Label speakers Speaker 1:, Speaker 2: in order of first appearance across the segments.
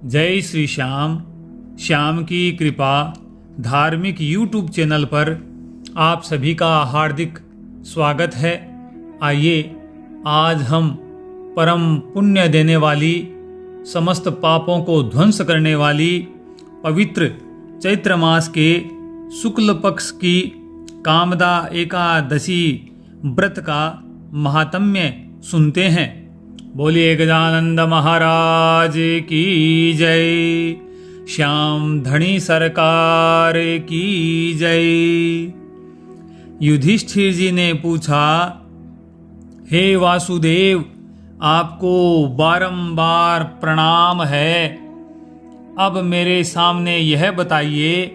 Speaker 1: जय श्री श्याम। श्याम की कृपा धार्मिक यूट्यूब चैनल पर आप सभी का हार्दिक स्वागत है। आइए आज हम परम पुण्य देने वाली, समस्त पापों को ध्वंस करने वाली पवित्र चैत्र मास के शुक्ल पक्ष की कामदा एकादशी व्रत का महात्म्य सुनते हैं। बोलिए गजानंद महाराज की जय, श्याम धनी सरकार की जय। युधिष्ठिर जी ने पूछा, हे वासुदेव, आपको बारंबार प्रणाम है। अब मेरे सामने यह बताइए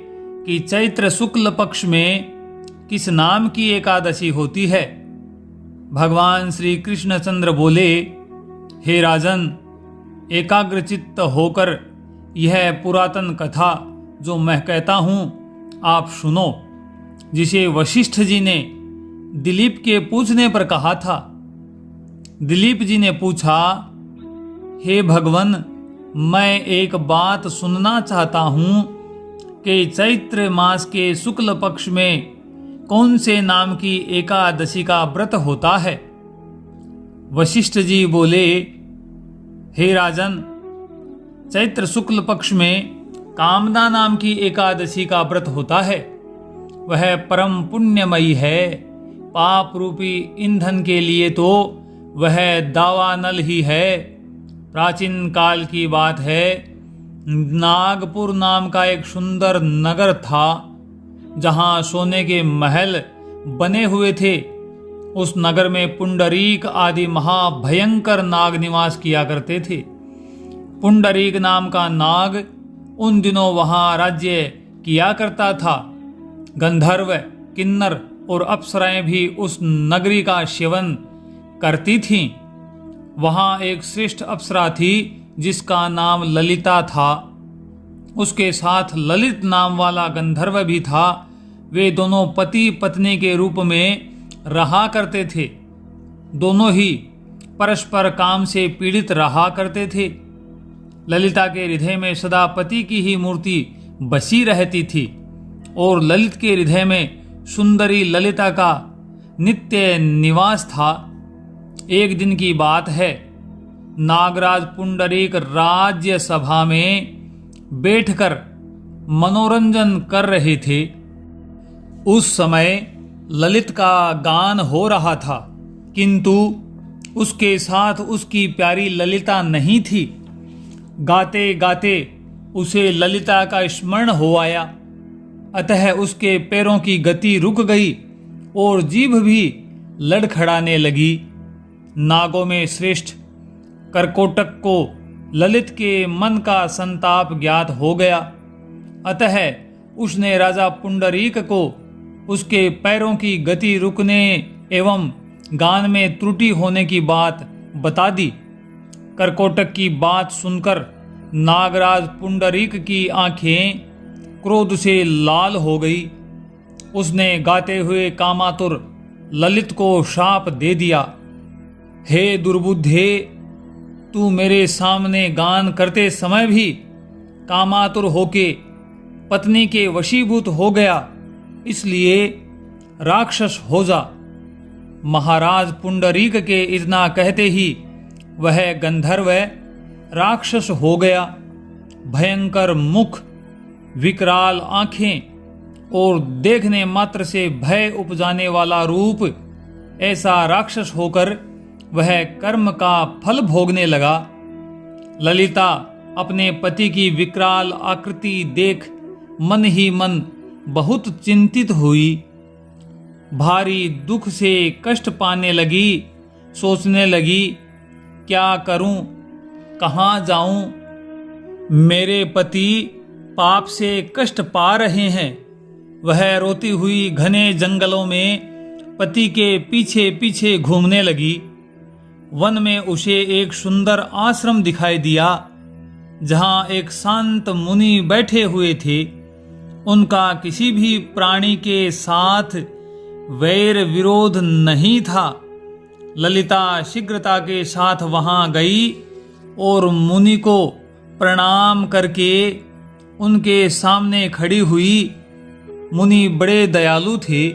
Speaker 1: कि चैत्र शुक्ल पक्ष में किस नाम की एकादशी होती है। भगवान श्री कृष्णचंद्र बोले, हे राजन, एकाग्रचित्त होकर यह पुरातन कथा जो मैं कहता हूँ आप सुनो, जिसे वशिष्ठ जी ने दिलीप के पूछने पर कहा था। दिलीप जी ने पूछा, हे भगवन, मैं एक बात सुनना चाहता हूँ कि चैत्र मास के शुक्ल पक्ष में कौन से नाम की एकादशी का व्रत होता है। वशिष्ठ जी बोले, हे राजन, चैत्र शुक्ल पक्ष में कामदा नाम की एकादशी का व्रत होता है। वह परम पुण्यमयी है। पाप रूपी ईंधन के लिए तो वह दावानल ही है। प्राचीन काल की बात है, नागपुर नाम का एक सुंदर नगर था जहां सोने के महल बने हुए थे। उस नगर में पुंडरीक आदि महाभयंकर नाग निवास किया करते थे। पुंडरीक नाम का नाग उन दिनों वहां राज्य किया करता था। गंधर्व, किन्नर और अप्सराएं भी उस नगरी का सेवन करती थीं। वहां एक श्रेष्ठ अप्सरा थी जिसका नाम ललिता था। उसके साथ ललित नाम वाला गंधर्व भी था। वे दोनों पति पत्नी के रूप में रहा करते थे। दोनों ही परस्पर काम से पीड़ित रहा करते थे। ललिता के हृदय में सदा पति की ही मूर्ति बसी रहती थी और ललित के हृदय में सुंदरी ललिता का नित्य निवास था। एक दिन की बात है, नागराज पुंडरीक राज्य सभा में बैठकर मनोरंजन कर रहे थे। उस समय ललित का गान हो रहा था, किंतु उसके साथ उसकी प्यारी ललिता नहीं थी। गाते गाते उसे ललिता का स्मरण हो आया। अतः उसके पैरों की गति रुक गई और जीभ भी लड़खड़ाने लगी। नागों में श्रेष्ठ करकोटक को ललित के मन का संताप ज्ञात हो गया। अतः उसने राजा पुंडरीक को उसके पैरों की गति रुकने एवं गान में त्रुटि होने की बात बता दी। करकोटक की बात सुनकर नागराज पुंडरीक की आंखें क्रोध से लाल हो गई। उसने गाते हुए कामातुर ललित को शाप दे दिया, हे दुर्बुद्धे, तू मेरे सामने गान करते समय भी कामातुर होके पत्नी के वशीभूत हो गया, इसलिए राक्षस हो जा। महाराज पुंडरीक के इतना कहते ही वह गंधर्व राक्षस हो गया। भयंकर मुख, विकराल आंखें और देखने मात्र से भय उपजाने वाला रूप, ऐसा राक्षस होकर वह कर्म का फल भोगने लगा। ललिता अपने पति की विकराल आकृति देख मन ही मन बहुत चिंतित हुई। भारी दुख से कष्ट पाने लगी। सोचने लगी, क्या करूं, कहां जाऊं। मेरे पति पाप से कष्ट पा रहे हैं। वह रोती हुई घने जंगलों में पति के पीछे पीछे घूमने लगी। वन में उसे एक सुंदर आश्रम दिखाई दिया जहां एक शांत मुनि बैठे हुए थे। उनका किसी भी प्राणी के साथ वैर विरोध नहीं था। ललिता शीघ्रता के साथ वहां गई और मुनि को प्रणाम करके उनके सामने खड़ी हुई। मुनि बड़े दयालु थे।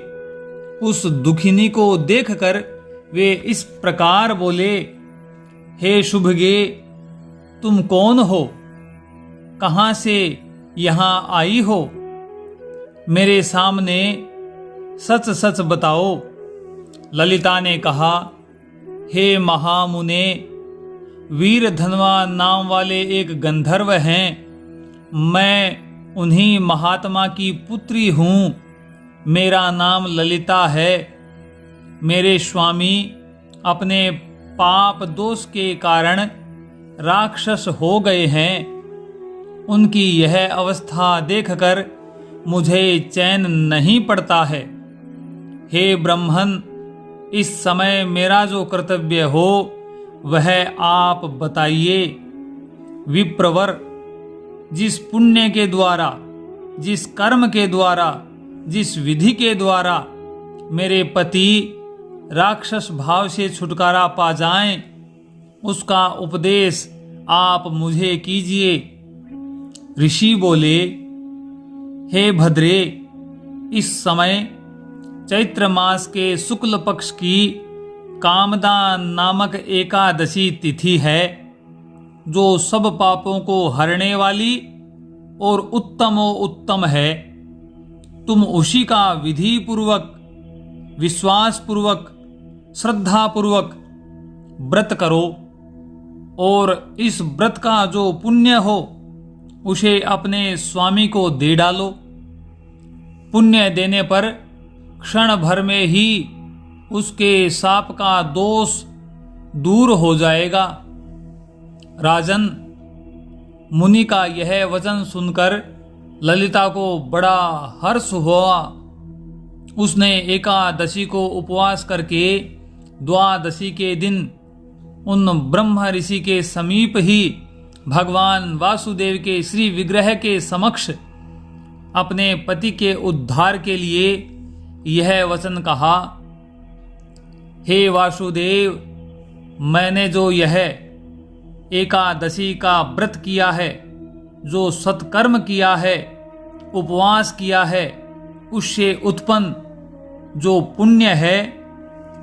Speaker 1: उस दुखिनी को देखकर वे इस प्रकार बोले, हे शुभगे, तुम कौन हो? कहाँ से यहाँ आई हो? मेरे सामने सच सच बताओ। ललिता ने कहा, हे महामुने, वीर धनवा नाम वाले एक गंधर्व हैं। मैं उन्हीं महात्मा की पुत्री हूँ। मेरा नाम ललिता है। मेरे स्वामी अपने पाप दोष के कारण राक्षस हो गए हैं। उनकी यह अवस्था देखकर मुझे चैन नहीं पड़ता है। हे ब्रह्मन, इस समय मेरा जो कर्तव्य हो वह आप बताइए। विप्रवर, जिस पुण्य के द्वारा, जिस कर्म के द्वारा, जिस विधि के द्वारा मेरे पति राक्षस भाव से छुटकारा पा जाएं, उसका उपदेश आप मुझे कीजिए। ऋषि बोले, हे भद्रे, इस समय चैत्र मास के शुक्ल पक्ष की कामदा नामक एकादशी तिथि है, जो सब पापों को हरने वाली और उत्तमोत्तम है। तुम उसी का विधि पूर्वक, विश्वास पूर्वक, श्रद्धा पूर्वक व्रत करो और इस व्रत का जो पुण्य हो उसे अपने स्वामी को दे डालो। पुण्य देने पर क्षण भर में ही उसके शाप का दोष दूर हो जाएगा। राजन, मुनि का यह वचन सुनकर ललिता को बड़ा हर्ष हुआ। उसने एकादशी को उपवास करके द्वादशी के दिन उन ब्रह्म ऋषि के समीप ही भगवान वासुदेव के श्री विग्रह के समक्ष अपने पति के उद्धार के लिए यह वचन कहा, हे वासुदेव, मैंने जो यह एकादशी का व्रत किया है, जो सत्कर्म किया है, उपवास किया है, उससे उत्पन्न जो पुण्य है,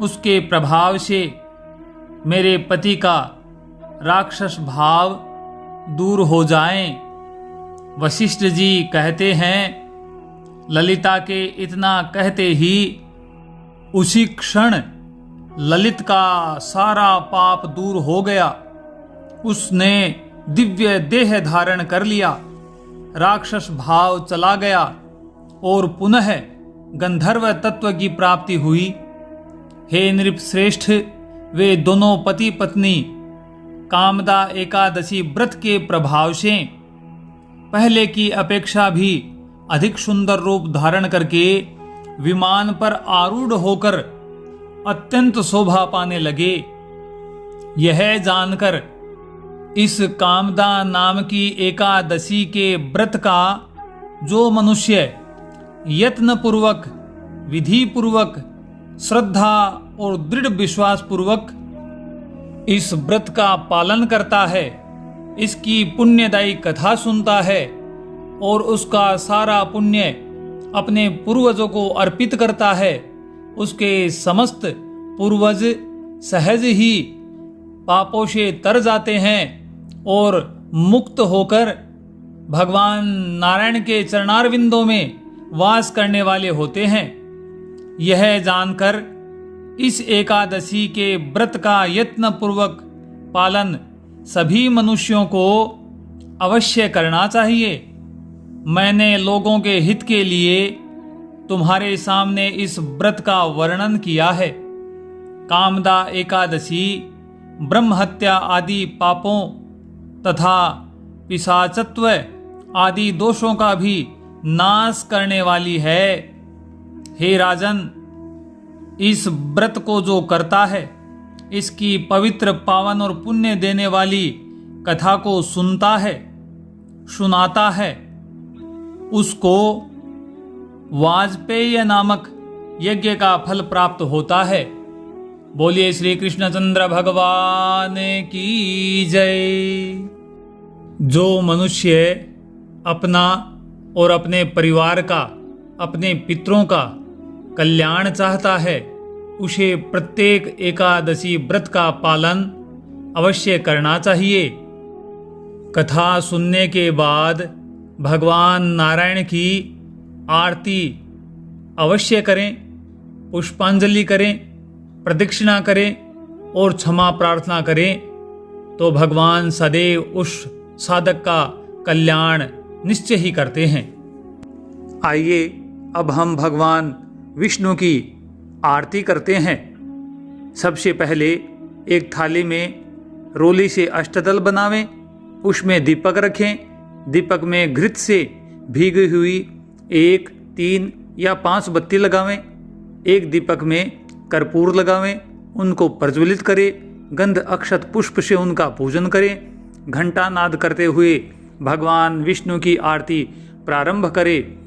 Speaker 1: उसके प्रभाव से मेरे पति का राक्षस भाव दूर हो जाएं। वशिष्ठ जी कहते हैं, ललिता के इतना कहते ही उसी क्षण ललित का सारा पाप दूर हो गया। उसने दिव्य देह धारण कर लिया, राक्षस भाव चला गया और पुनः गंधर्व तत्व की प्राप्ति हुई। हे नृप श्रेष्ठ, वे दोनों पति पत्नी कामदा एकादशी व्रत के प्रभाव से पहले की अपेक्षा भी अधिक सुंदर रूप धारण करके विमान पर आरूढ़ होकर अत्यंत शोभा पाने लगे। यह जानकर इस कामदा नाम की एकादशी के व्रत का जो मनुष्य यत्न पूर्वक, विधि पूर्वक, श्रद्धा और दृढ़ विश्वास पूर्वक इस व्रत का पालन करता है, इसकी पुण्यदायी कथा सुनता है और उसका सारा पुण्य अपने पूर्वजों को अर्पित करता है, उसके समस्त पूर्वज सहज ही पापों से तर जाते हैं और मुक्त होकर भगवान नारायण के चरणारविंदों में वास करने वाले होते हैं। यह जानकर इस एकादशी के व्रत का यत्न पूर्वक पालन सभी मनुष्यों को अवश्य करना चाहिए। मैंने लोगों के हित के लिए तुम्हारे सामने इस व्रत का वर्णन किया है। कामदा एकादशी ब्रह्म हत्या आदि पापों तथा पिशाचत्व आदि दोषों का भी नाश करने वाली है। हे राजन, इस व्रत को जो करता है, इसकी पवित्र, पावन और पुण्य देने वाली कथा को सुनता है, सुनाता है, उसको वाजपेय नामक यज्ञ का फल प्राप्त होता है। बोलिए श्री कृष्णचंद्र भगवान की जय। जो मनुष्य अपना और अपने परिवार का, अपने पितरों का कल्याण चाहता है, उसे प्रत्येक एकादशी व्रत का पालन अवश्य करना चाहिए। कथा सुनने के बाद भगवान नारायण की आरती अवश्य करें, पुष्पांजलि करें, प्रदक्षिणा करें और क्षमा प्रार्थना करें, तो भगवान सदैव उस साधक का कल्याण निश्चय ही करते हैं। आइए अब हम भगवान विष्णु की आरती करते हैं। सबसे पहले एक थाली में रोली से अष्टदल बनावें, उसमें दीपक रखें। दीपक में घृत से भीगी हुई 1, 3 या 5 बत्ती लगावें। एक दीपक में कर्पूर लगावें, उनको प्रज्वलित करें। गंध अक्षत पुष्प से उनका पूजन करें। घंटा नाद करते हुए भगवान विष्णु की आरती प्रारंभ करें।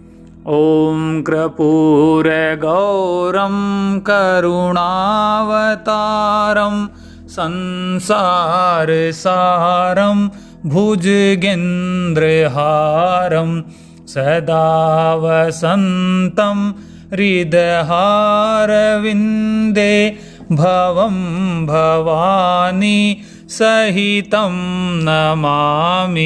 Speaker 1: ओम कर्पूर गौरम करुणावतारम संसार सारम भुजगेन्द्रहारम सदा वसंतम हृदहारविंदे भवं भवानी सहितं नमामि।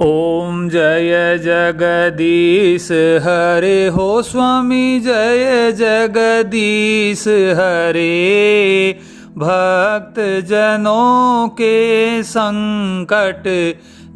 Speaker 1: ओम जय जगदीश हरे हो स्वामी, जय जगदीश हरे। भक्त जनों के संकट,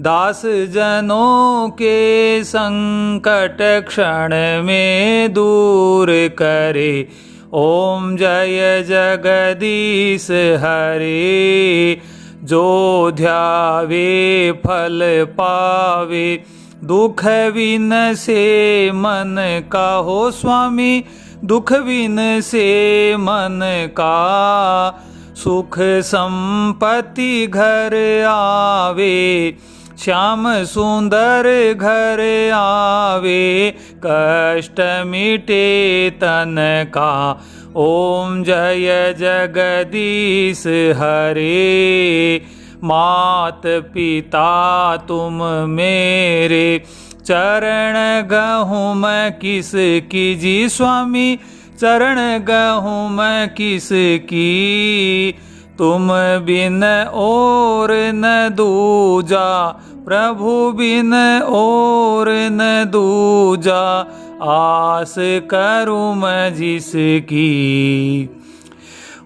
Speaker 1: दास जनों के संकट क्षण में दूर करे। ओम जय जगदीश हरे। जो ध्यावे फल पावे, दुख विन से मन का हो स्वामी, दुख विन से मन का। सुख संपत्ति घर आवे, श्याम सुंदर घर आवे, कष्ट मिटे तन का। ओम जय जगदीश हरे। मात पिता तुम मेरे, चरण गहूँ मैं किस की जी स्वामी, चरण गहूँ मैं किस की। तुम बिन और न दूजा, प्रभु बिन और न दूजा। आस करूँ मैं जिसकी।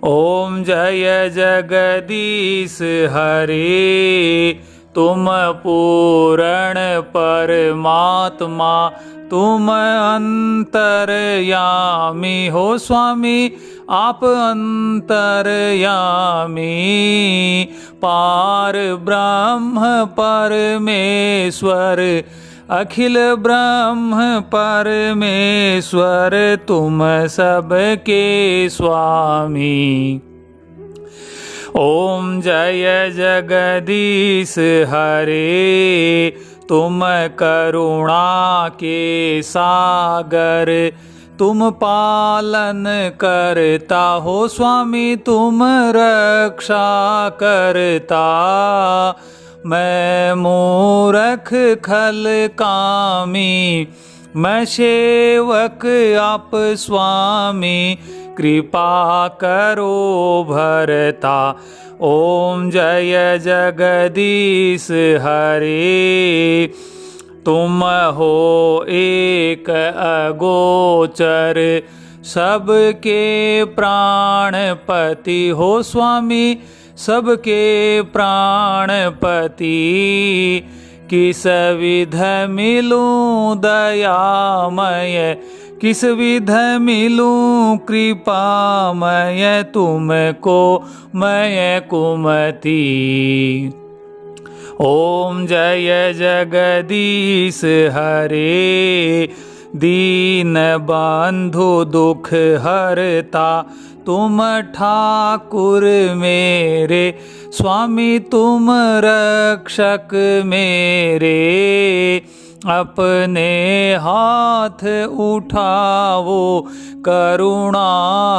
Speaker 1: ओम जय जगदीश हरे। तुम पूर्ण परमात्मा, तुम अंतर्यामी हो स्वामी, आप अंतर्यामी। पार ब्रह्म परमेश्वर, अखिल ब्रह्म परमेश्वर, तुम सबके स्वामी। ओम जय जगदीश हरे। तुम करुणा के सागर, तुम पालन करता हो स्वामी, तुम रक्षा करता। मैं मूरख खल कामी, मैं सेवक आप स्वामी, कृपा करो भरता। ओम जय जगदीश हरे। तुम हो एक अगोचर, सबके प्राणपति हो स्वामी, सबके प्राणपति। किस विध मिलूं दयामय, किस विध मिलूं कृपामय, तुमको मैं कुमति। ओम जय जगदीश हरे। दीन बंधु दुख हरता, तुम ठाकुर मेरे स्वामी, तुम रक्षक मेरे। अपने हाथ उठाओ, करुणा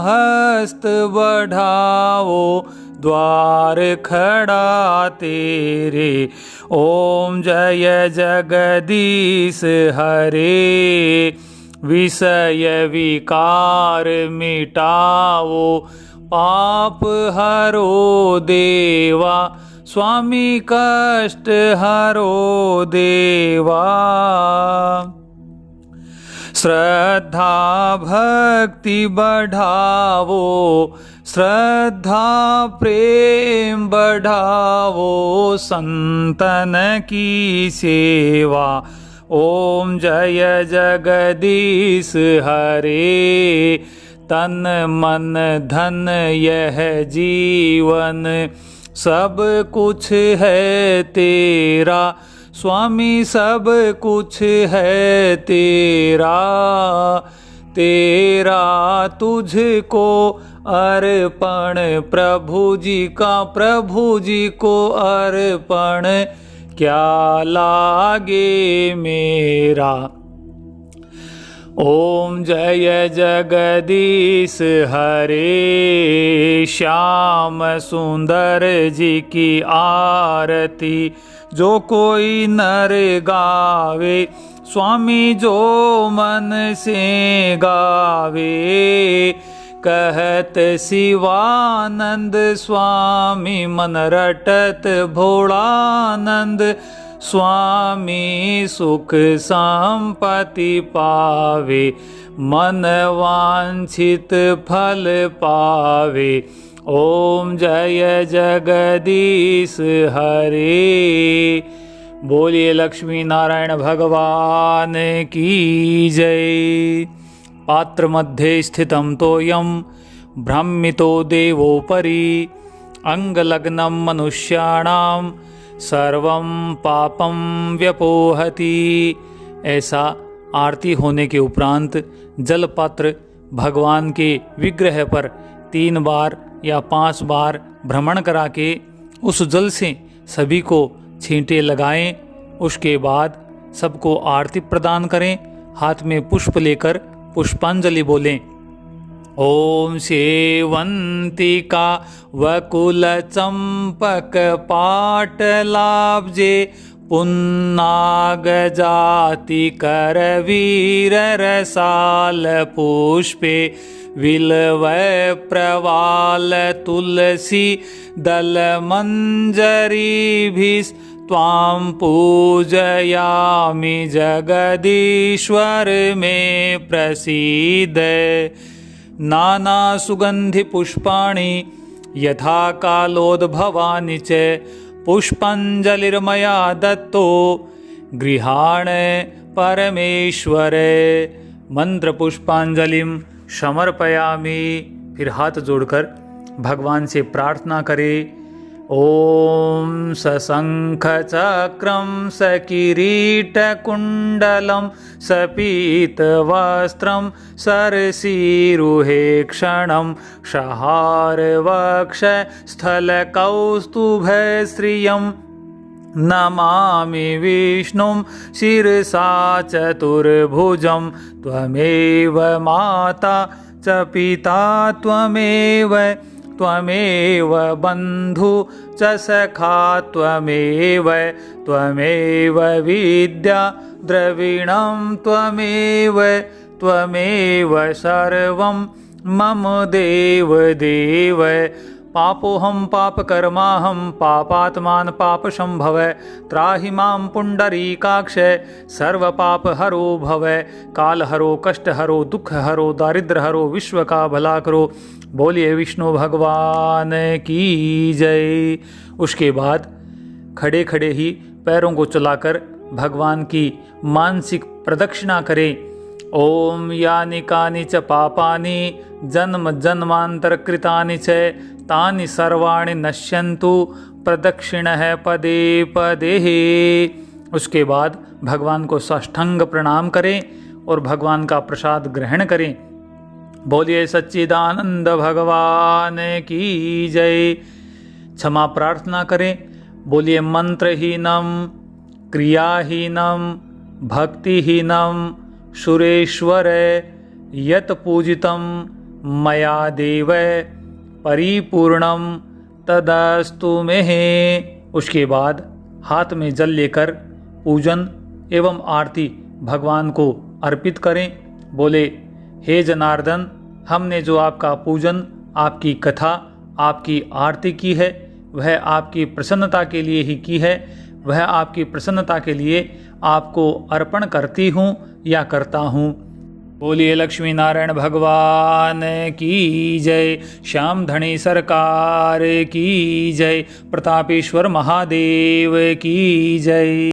Speaker 1: हस्त बढ़ाओ, द्वार खड़ा तेरे। ओम जय जगदीश हरे, विषय विकार मिटाओ, पाप हरो देवा, स्वामी कष्ट हरो देवा। श्रद्धा भक्ति बढ़ावो, श्रद्धा प्रेम बढ़ावो, संतन की सेवा। ओम जय जगदीश हरे, तन मन धन यह जीवन, सब कुछ है तेरा, स्वामी सब कुछ है तेरा। तेरा तुझको अर्पण, प्रभु जी का प्रभु जी को अर्पण, क्या लागे मेरा। ओम जय जगदीश हरे, श्याम सुंदर जी की आरती जो कोई नर गावे, स्वामी जो मन से गावे। कहत शिवानंद स्वामी, मन रटत भोलानंद स्वामी, सुख संपत्ति पावे, मन वांछित फल पावे। ओम जय जगदीश हरे। बोलिए लक्ष्मी नारायण भगवान की जय। पात्र मध्ये स्थितं तोयं भ्रमितो देवोपरि, अंगलग्नं मनुष्याणां सर्वं पापं व्यपोहति। ऐसा आरती होने के उपरांत जलपात्र भगवान के विग्रह पर 3 बार या 5 बार भ्रमण करा के उस जल से सभी को छींटे लगाएं। उसके बाद सबको आरती प्रदान करें। हाथ में पुष्प लेकर पुष्पांजलि बोलें। ओम सेवंतिका वकुल चंपक पाटलाब्जे, पुन्नाग जाति करवीर रसाल पुष्पे, विलवय प्रवाल तुलसी दल मंजरी भिस्, त्वां पूजयामि जगदीश्वर में प्रसीद। नाना सुगंधि पुष्पाणि यथा कालोद्भवानि च, पुष्पांजलिर्मया दत्तो गृहाण परमेश्वर। मंत्र पुष्पांजलिम समर्पयामि। फिर हाथ जोड़कर भगवान से प्रार्थना करें। ओम सशंख चक्रम सकिरीट कुंडलम सपीत वस्त्रम सरसीरुहे क्षणम, सहार वक्ष स्थल कौस्तुभ श्रियम, नमामि विष्णुं शिरसा चतुर्भुजं, त्वमेव माता च पिता त्वमेव, त्वमेव बन्धु च सखा त्वमेव, त्वमेव विद्या द्रविणं त्वमेव, त्वमेव सर्वं मम देव देव। पापोऽहं पापकर्माहं पापात्मान पापसंभव, त्राहि मां पुंडरीकाक्ष सर्वपापहरो भव। कालहरो कष्टहरो दुःखहरो दारिद्र्यहरो, विश्व का भला करो। बोलिए विष्णु भगवान की जय। उसके बाद खड़े खड़े ही पैरों को चलाकर भगवान की मानसिक प्रदक्षिणा करें। ओम यानि कानि च पापानि जन्म जन्मांतर कृतानि च, तानि सर्वाणि नश्यन्तु प्रदक्षिणः पदे पदे। उसके बाद भगवान को साष्टांग प्रणाम करें और भगवान का प्रसाद ग्रहण करें। बोलिए सच्चिदानंद भगवान की जय। क्षमा प्रार्थना करें। बोलिए मंत्रहीनम क्रियाहीनम भक्तिहीनम सुरेश्वर यत पूजितम मया देव परिपूर्णम तदस्तु में। उसके बाद हाथ में जल लेकर पूजन एवं आरती भगवान को अर्पित करें। बोले, हे जनार्दन, हमने जो आपका पूजन, आपकी कथा, आपकी आरती की है वह आपकी प्रसन्नता के लिए ही की है। वह आपकी प्रसन्नता के लिए आपको अर्पण करती हूँ या करता हूँ। बोलिए लक्ष्मी नारायण भगवान की जय, श्याम धनी सरकार की जय, प्रतापेश्वर महादेव की जय।